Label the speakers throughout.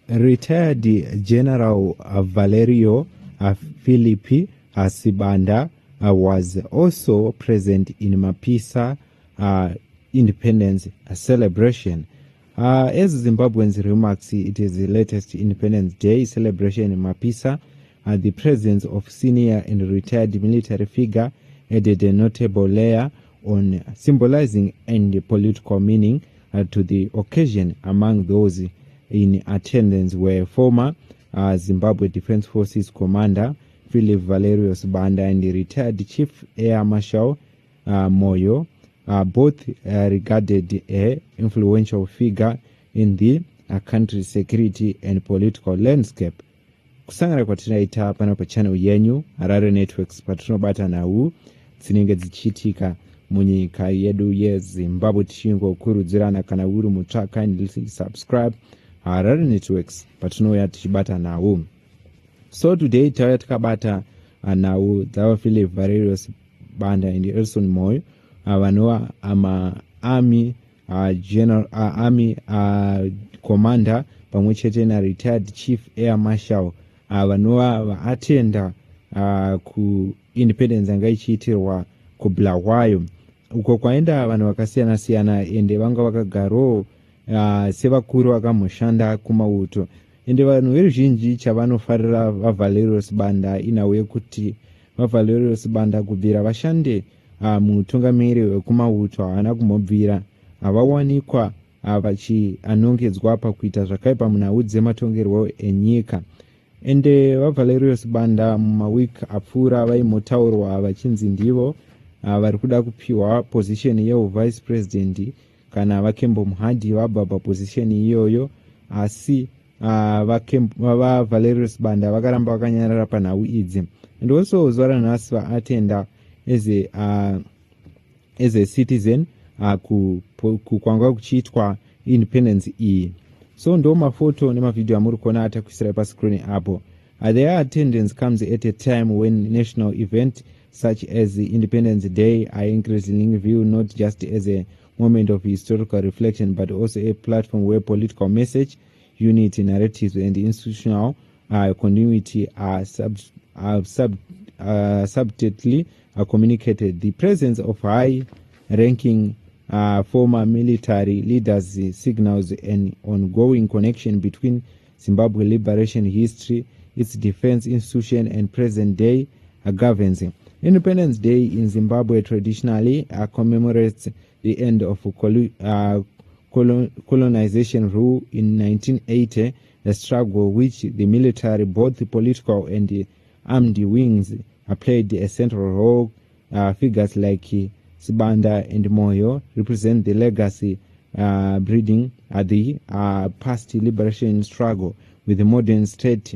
Speaker 1: retired General Valerio Philippi Sibanda was also present in Maphisa independence celebration. As Zimbabweans remarks, it is the latest Independence Day celebration in Maphisa. The presence of senior and retired military figure added a notable layer on symbolizing and political meaning to the occasion. Among those in attendance were former Zimbabwe Defense Forces Commander Philip Valerio Sibanda and the retired Chief Air Marshal Moyo, both regarded an influential figure in the country's security and political landscape. Kusangana kwatinaita pano pa channel yenyu Harare Networks patinobata nawu dzinenge dzichitika munyika yedu yeZimbabwe, tichingokurudzirana kana uri mutsva kindly subscribe Harare Networks patinouya tichibata nawu. So today tauya tikabata nawu dzava Philip Valerio Sibanda and Elson Moyo, vanova army general army commander pamwe chete na retired chief air marshal vanova vaatenda ku independence yanga ichiitirwa kuBulawayo, uko kwaenda vanhu vakasiyana siyana ende vanga vakagarawo sevakuru vakamushanda kumauto. Ende vanhu veruzhinji chavanofarira vaValerio Sibanda inawo yekuti vaValerio Sibanda kubvira vashande mutungamiri wekumauto havana kumubvira, havawanikwa vachianongedzwa pakuita zvakaipa munhau dzematongerwo enyika. Ende vaValerio Sibanda mumawiki apfuura vaimotaurwa vachinzi ndivo vari kuda kupiwa position yevice president kana vakembomuhadhi vabva paposition iyoyo, asi vaValerio Sibanda vakaramba vakanyarara panhau idzi. And also zuva ranhasi vaatenda as a citizen kwanga kuchiitwa independence iyi. So ndo mafoto nemavideo amuri kuona atakuisira pascreen apo. Their attendance comes at a time when national events such as the Independence Day are increasingly viewed not just as a moment of historical reflection but also a platform where political message, unity, narratives and institutional continuity are subtly communicated. The presence of high-ranking former military leaders signals an ongoing connection between Zimbabwe liberation history, its defense institution, and present-day governance. Independence Day in Zimbabwe traditionally commemorates the end of colonization rule in 1980, a struggle which the military, both the political and the armed wings, played a central role. Figures like Sibanda and Moyo represent the legacy breeding the past liberation struggle with the modern state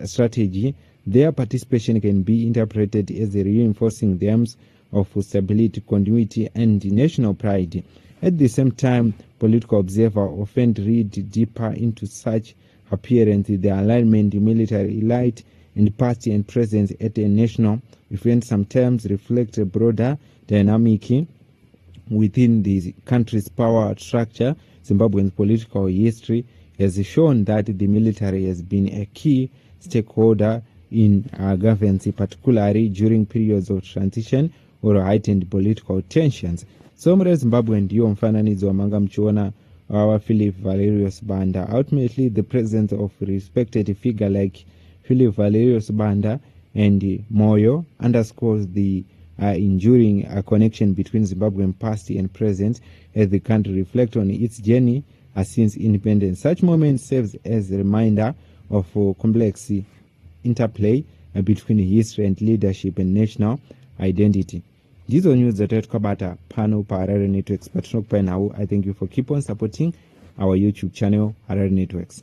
Speaker 1: strategy. Their participation can be interpreted as a reinforcing themes of stability, continuity, and national pride. At the same time, political observers often read deeper into such appearance, the alignment, military elite, and party and presence at a national event sometimes reflect a broader dynamic within the country's power structure. Zimbabwe's political history has shown that the military has been a key stakeholder in governance, particularly during periods of transition or heightened political tensions. So mure Zimbabwe ndiyo mfananidzo wamanga mchiona Philip Valerio Sibanda. Ultimately, the presence of respected figure like Philip Valerio Sibanda and Moyo underscores the enduring connection between Zimbabwean past and present as the country reflects on its journey since independence. Such moments serves as a reminder of complex interplay between history and leadership and national identity. Ndizo news dzatauya tukabata pano paHarare Networks patinokupai nawo. I thank you for keep on supporting our YouTube channel Harare Networks.